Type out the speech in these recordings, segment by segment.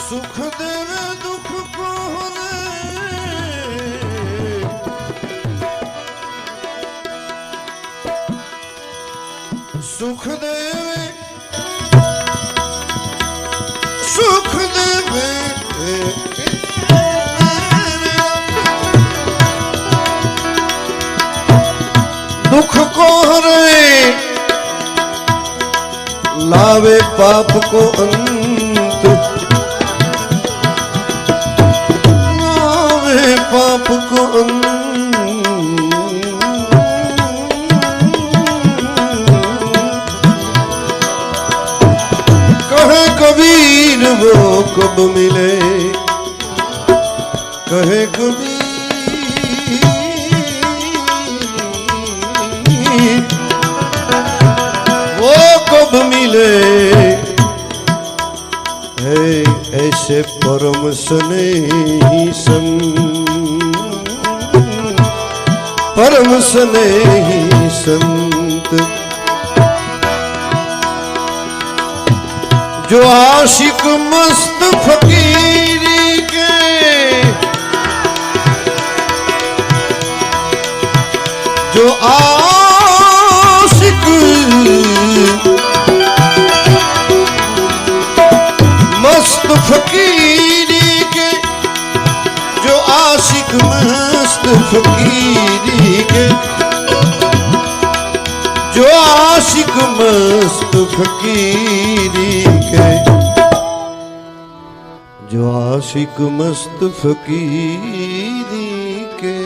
सुख देवे दुख को सुख देवे सुख देवे दुख को हरे लावे पाप को अंत लावे पाप को अंत कहे कबीर वो कब मिले कहे कबीर वो कब मिले है ऐसे परम स्नेही परम स्नेही संत जो आशिक मस्त फकीरी के जो आशिक मस्त फकीरी के जो आशिक मस्त फकीरी के जो आशिक मस्त फकीरी के जो आशिक मस्त फकीरी के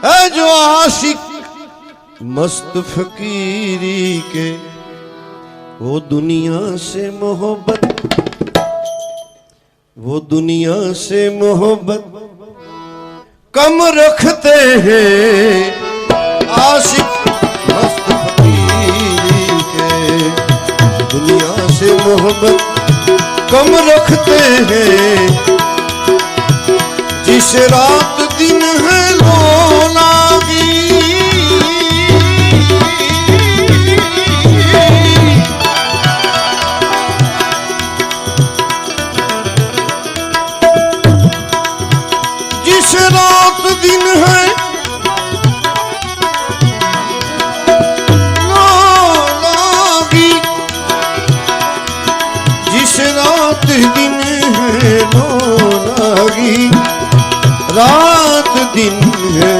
है जो आशिक मस्त फकीरी के वो दुनिया से मोहब्बत वो दुनिया से मोहब्बत कम रखते हैं आशिक मस्त फकीरी के दुनिया से मोहब्बत कम रखते हैं जिस रात दिन है लोलागी जिस रात दिन है लोलागी जिस रात दिन है लोलागी रात दिन है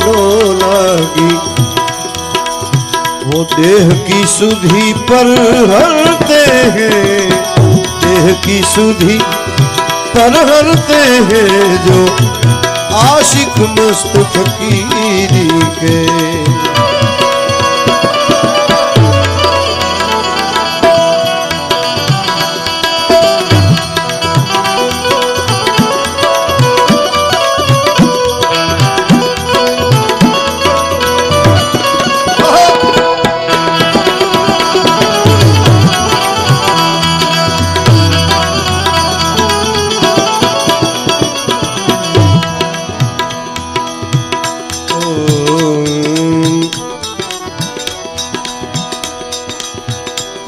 लोलागी वो देह की सुधि पर हरते हैं देह की सुधि पर हरते हैं जो आशिक मस्त फकीरी के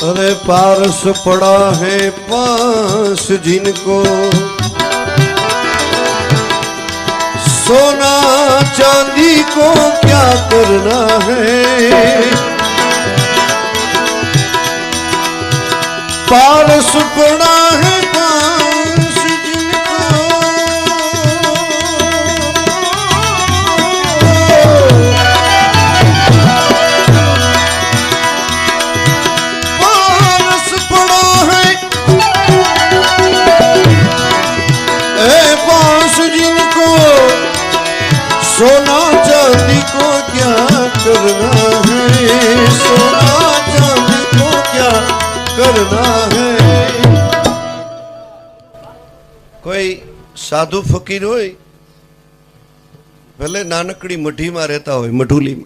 अरे पारस पड़ा है पास जिनको सोना चांदी को क्या करना है पारस पड़ा है पास जिनको सोना चांदी को क्या करना है सोना चांदी को क्या करना है कोई साधु फकीर होय भले नानकड़ी मढ़ी में रहता होय मढुली में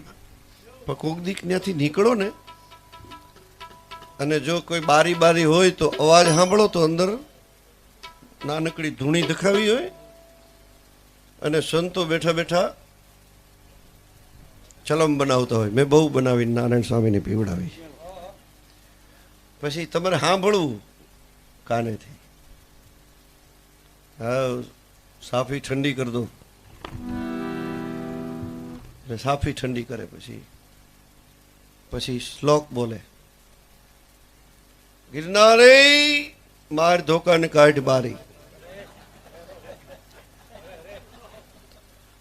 पण कोक दीक न्याथी निकळो ने अने जो कोई बारी बारी होय तो अवाज सांभळो तो अंदर नानकड़ी धूणी दखावी होय अने संतो बैठा बैठा ચલમ બનાવતા હોય, મેં બહુ બનાવી નારાયણ સ્વામીને પીવડાવી. પછી તમારે સાંભળવું કાનેથી. હા, સાફી ઠંડી કરી દો. સાફી ઠંડી કરે પછી શ્લોક બોલે, ગિરનારે માર ધોકાને કાઢ બારી,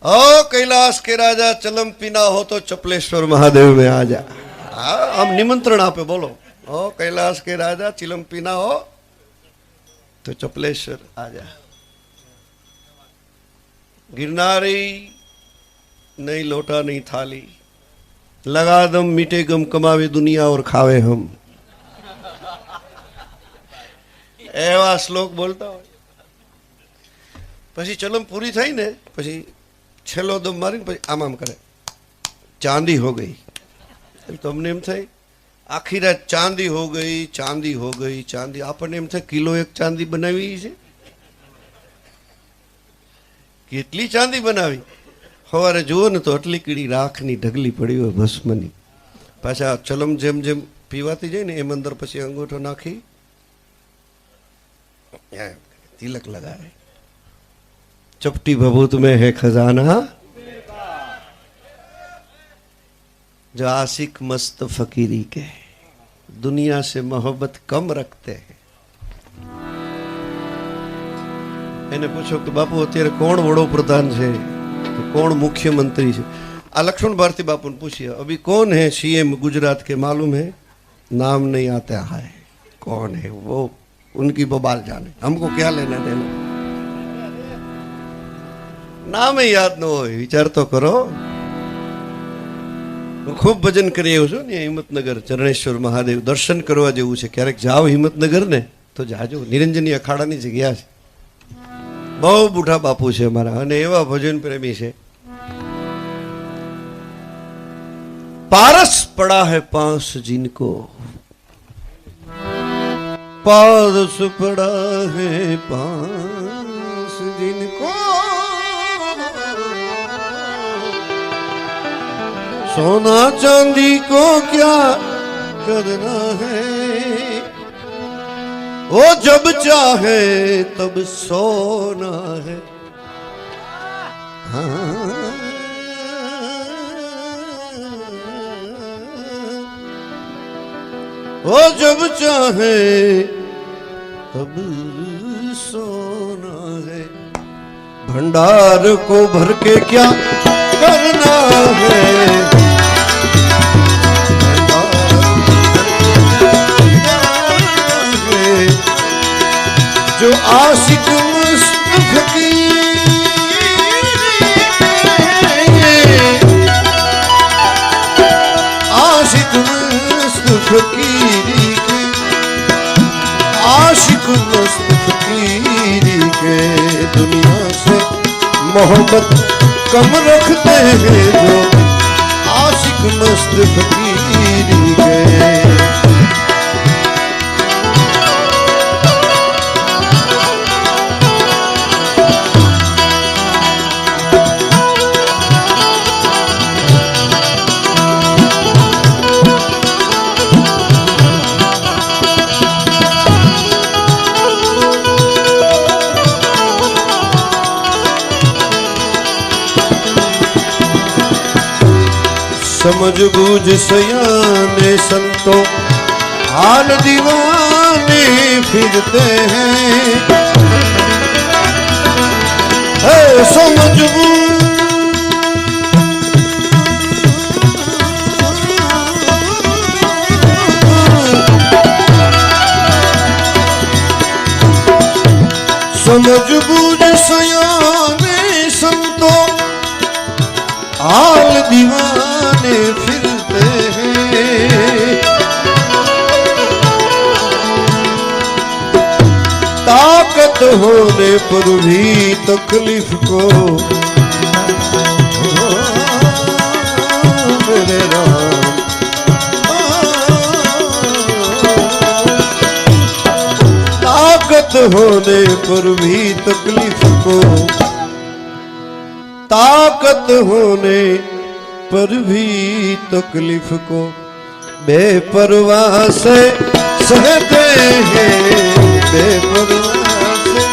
ओ कैलाश के राजा चलम पीना हो तो चपलेश्वर महादेव में आ जा. हम निमंत्रण आपे बोलो, ओ कैलाश के राजा चिलम पीना हो तो चपलेश्वर आ जा. गिरनारी नहीं लोटा नहीं थाली, लगा दम मीठे गम कमावे दुनिया और खावे हम. एवा श्लोक बोलता हो. પછી ચલમ પૂરી થઈ ને પછી છેલ્લો દમ મારીને પછી આમ કરે, ચાંદી હો ગઈ. તો અમને એમ થાય આખી રાત ચાંદી હો ગઈ, ચાંદી હો ગઈ, ચાંદી. આપણને એમ થાય કિલો એક ચાંદી બનાવી છે, કેટલી ચાંદી બનાવી. સવારે જુઓ ને તો આટલી કીડી રાખની ઢગલી પડી હોય ભસ્મની. પાછા ચલમ જેમ જેમ પીવાતી જાય ને એમ અંદર પછી અંગૂઠો નાખી તિલક लगाए. चपटी भभूत में है खजाना, जो आशिक मस्त फकीरी के दुनिया से मोहब्बत कम रखते हैं. એને પૂછો કે બાપુ અત્યારે કોણ વડોપ્રધાન છે, તો કોણ મુખ્યમंत्री છે. આ લક્ष्मण भारती बापू ने पूछिए, अभी कौन है सीएम गुजरात के, मालूम है? नाम नहीं आता है, कौन है वो उनकी बबाल जाने, हमको क्या लेना देना. નામ યાદ ન હોય, વિચાર તો કરો. હું ખૂબ ભજન કરી આવ્યો છું ને હિંમતનગર ચરણેશ્વર મહાદેવ. દર્શન કરવા જેવું છે, ક્યારેક જાઓ હિંમતનગર ને તો જાજો. નિરંજની અખાડાની જગ્યા છે. બહુ બુઢા બાપુ છે અમારા અને એવા ભજન પ્રેમી છે. પારસ પડા હૈ પાંસ जिनको, पारस पड़ा है पास जिनको, सोना चांदी को क्या करना है, वो जब चाहे तब सोना है. हाँ, वो जब चाहे तब सोना है. भंडार को भर के क्या करना है, जो आशिक मस्त आशिक मस्त फकीरी के, आशिक मस्त फकीरी के दुनिया से मोहब्बत कम रखते हैं, जो आशिक मस्त फकीरी के. समझ बूझ सयाने संतो हाल दीवाने फिरते हैं, समझ समझ बूझ सयाने संतो हाल दीवाने फिरते हैं, ताकत होने पर भी तकलीफ को मेरे राम, ताकत होने पर भी तकलीफ को, ताकत होने पर भी तकलीफ को बेपरवाह से सहते हैं, बेपरवाह से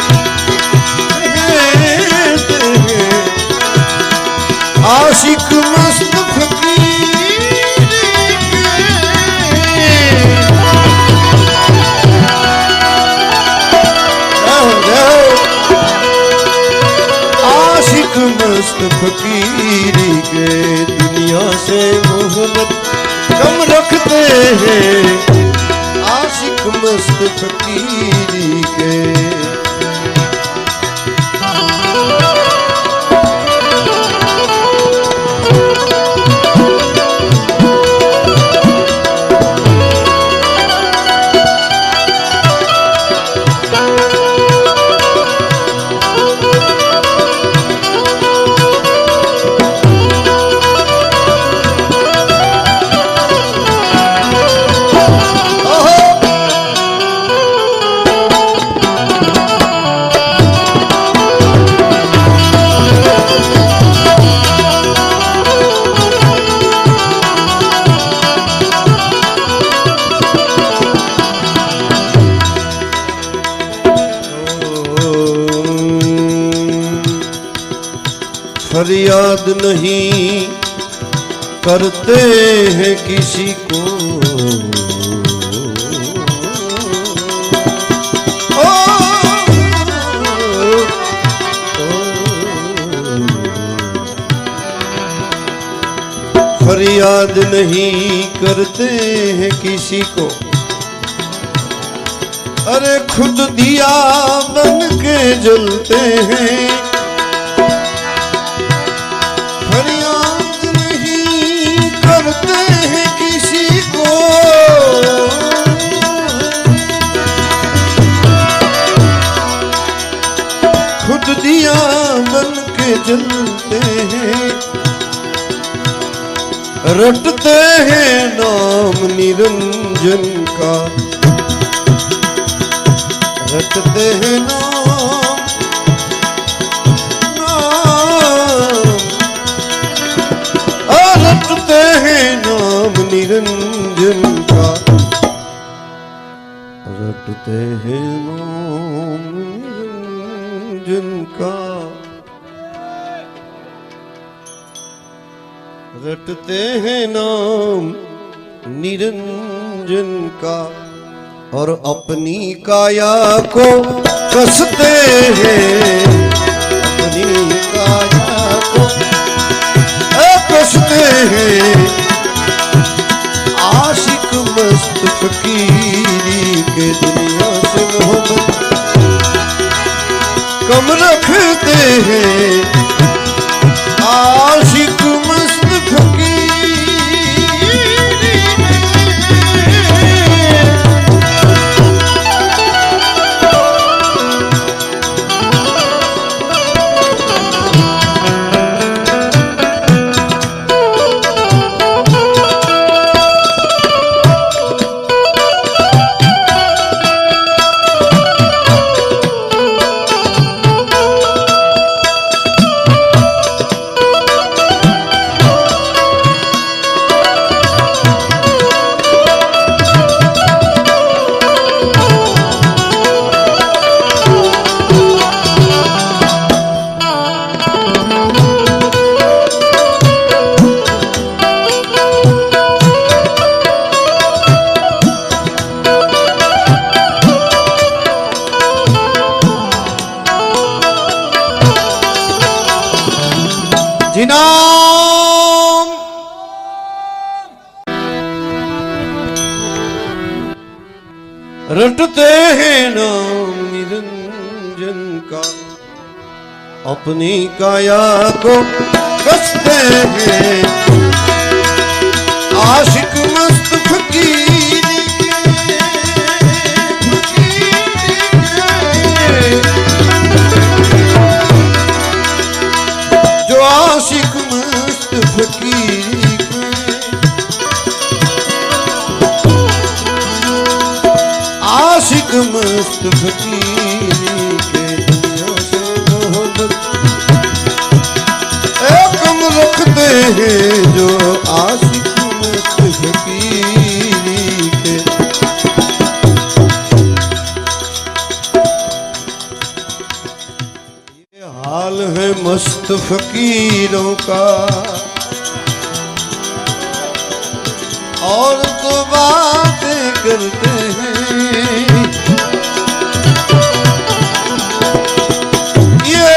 सहते हैं। आशिक मस्त मस्त फकीरी के दुनिया से मोहब्बत कम रखते हैं। आशिक मस्त फकीरी के फरियाद नहीं करते हैं किसी को, फरियाद नहीं करते हैं किसी को। अरे खुद दिया बन के जलते हैं। फरियाद नहीं करते हैं किसी को, खुद दिया बन के जलते हैं। रटते हैं नाम निरंजन का, रटते हैं नाम, रटते हैं नाम निरंजन का, रटते हैं नाम निरंजन का, रटते हैं नाम निरंजन का। और अपनी काया को कसते हैं, अपनी काया को कसते हैं। आशिक मस्त फकीरी के दुनिया से मोहब्बत कम रखते हैं। आशिक मस्त फकीरी नाम रटते हैं नाम निरंजन का। अपनी काया को कसते हैं। आशिक मस्त फकीर जो आशिक मस्त फकीर आशिक मस्त फकीर के दुनिया से मोहब्बत कम रखते हैं जो फकीरों का। और तो बातें करते हैं ये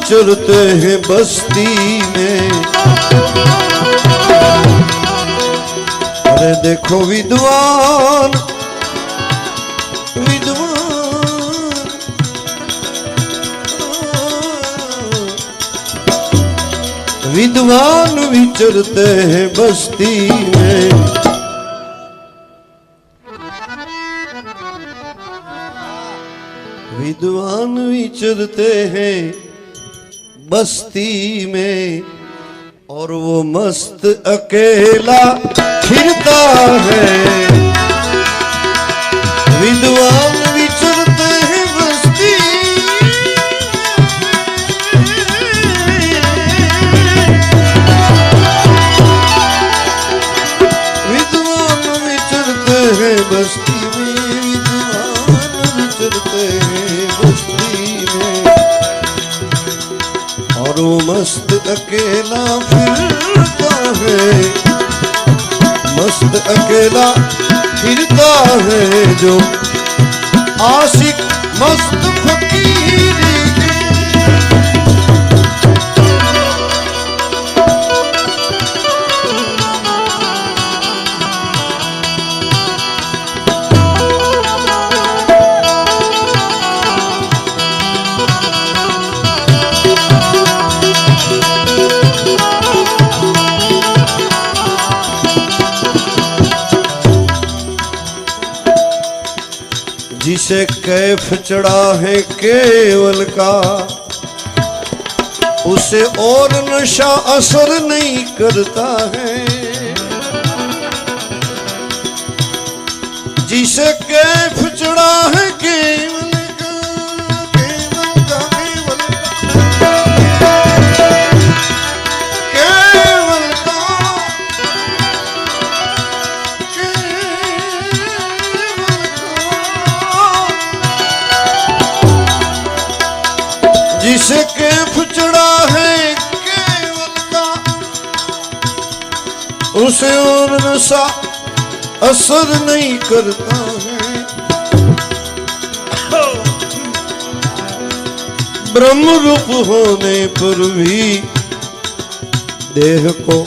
चलते हैं बस्ती में। अरे देखो विद्वान विद्वान विद्वान विचरते हैं बस्ती में। विद्वान विचरते हैं बस्ती में और वो मस्त अकेला फिरता है। विद्वान विचरते हैं बस्ती विद्वान विचरते हैं बस्ती में। विद्वान विचरते हैं बस्ती में और वो मस्त अकेला फिरता है। मस्त अकेला फिरता है जो आशिक मस्त फकीर जिसे कैफ चढ़ा है केवल का उसे और नशा असर नहीं करता है। जिसे कैफ चढ़ा है केवल का केवल का केवल का जिसे कैफ चढ़ा है केवल का उसे और नशा असर नहीं करता है। ब्रह्म रूप होने पर भी देह को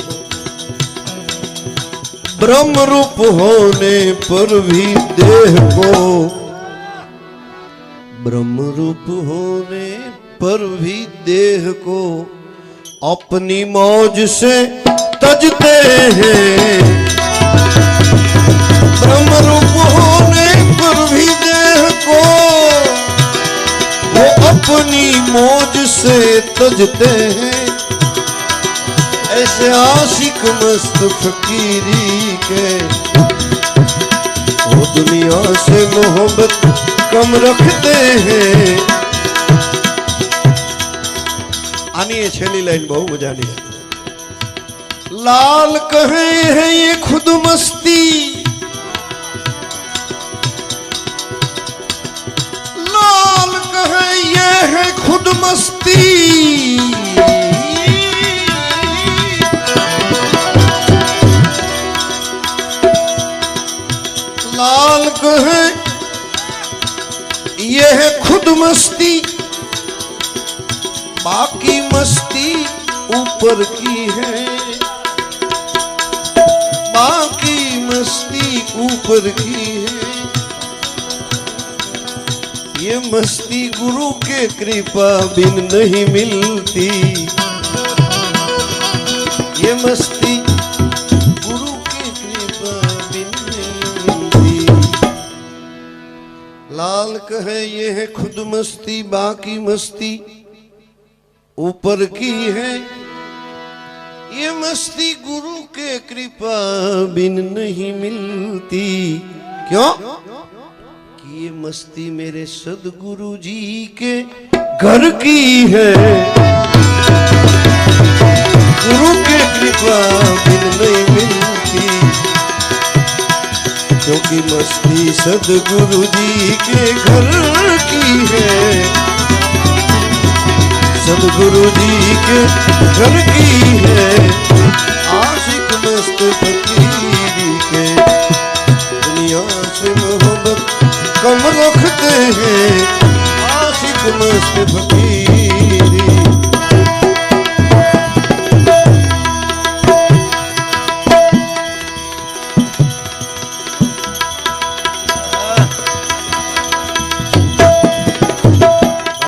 ब्रह्म रूप होने पर भी देह को ब्रह्म रूप होने पर भी देह को अपनी मौज से तजते हैं। ब्रह्म रूप होने पर भी देह को वो अपनी मौज से तजते हैं। ऐसे आशिक मस्त फकीरी के वो दुनिया से मोहब्बत कम रखते हैं। आनी है छेली लाइन बहु मजानी है। लाल कहे है ये खुद मस्ती लाल कहे ये है खुद मस्ती लाल कहे ये है खुद मस्ती बाकी मस्ती ऊपर की है। बाकी मस्ती ऊपर की है। ये मस्ती गुरु के कृपा बिन नहीं मिलती, ये मस्ती गुरु के कृपा बिन नहीं मिलती। लाल कहे ये है खुद मस्ती, बाकी मस्ती ऊपर की है, ये मस्ती गुरु के कृपा बिन नहीं मिलती। क्यों? कि ये मस्ती मेरे सदगुरु जी के घर की है, गुरु के कृपा बिन नहीं मिलती। क्योंकि मस्ती सदगुरु जी के घर की है, सदगुरु जी के घर की है। आशिक मस्त फकीरी के दुनिया से मोहब्बत कम रखते हैं, आशिक मस्त फकीर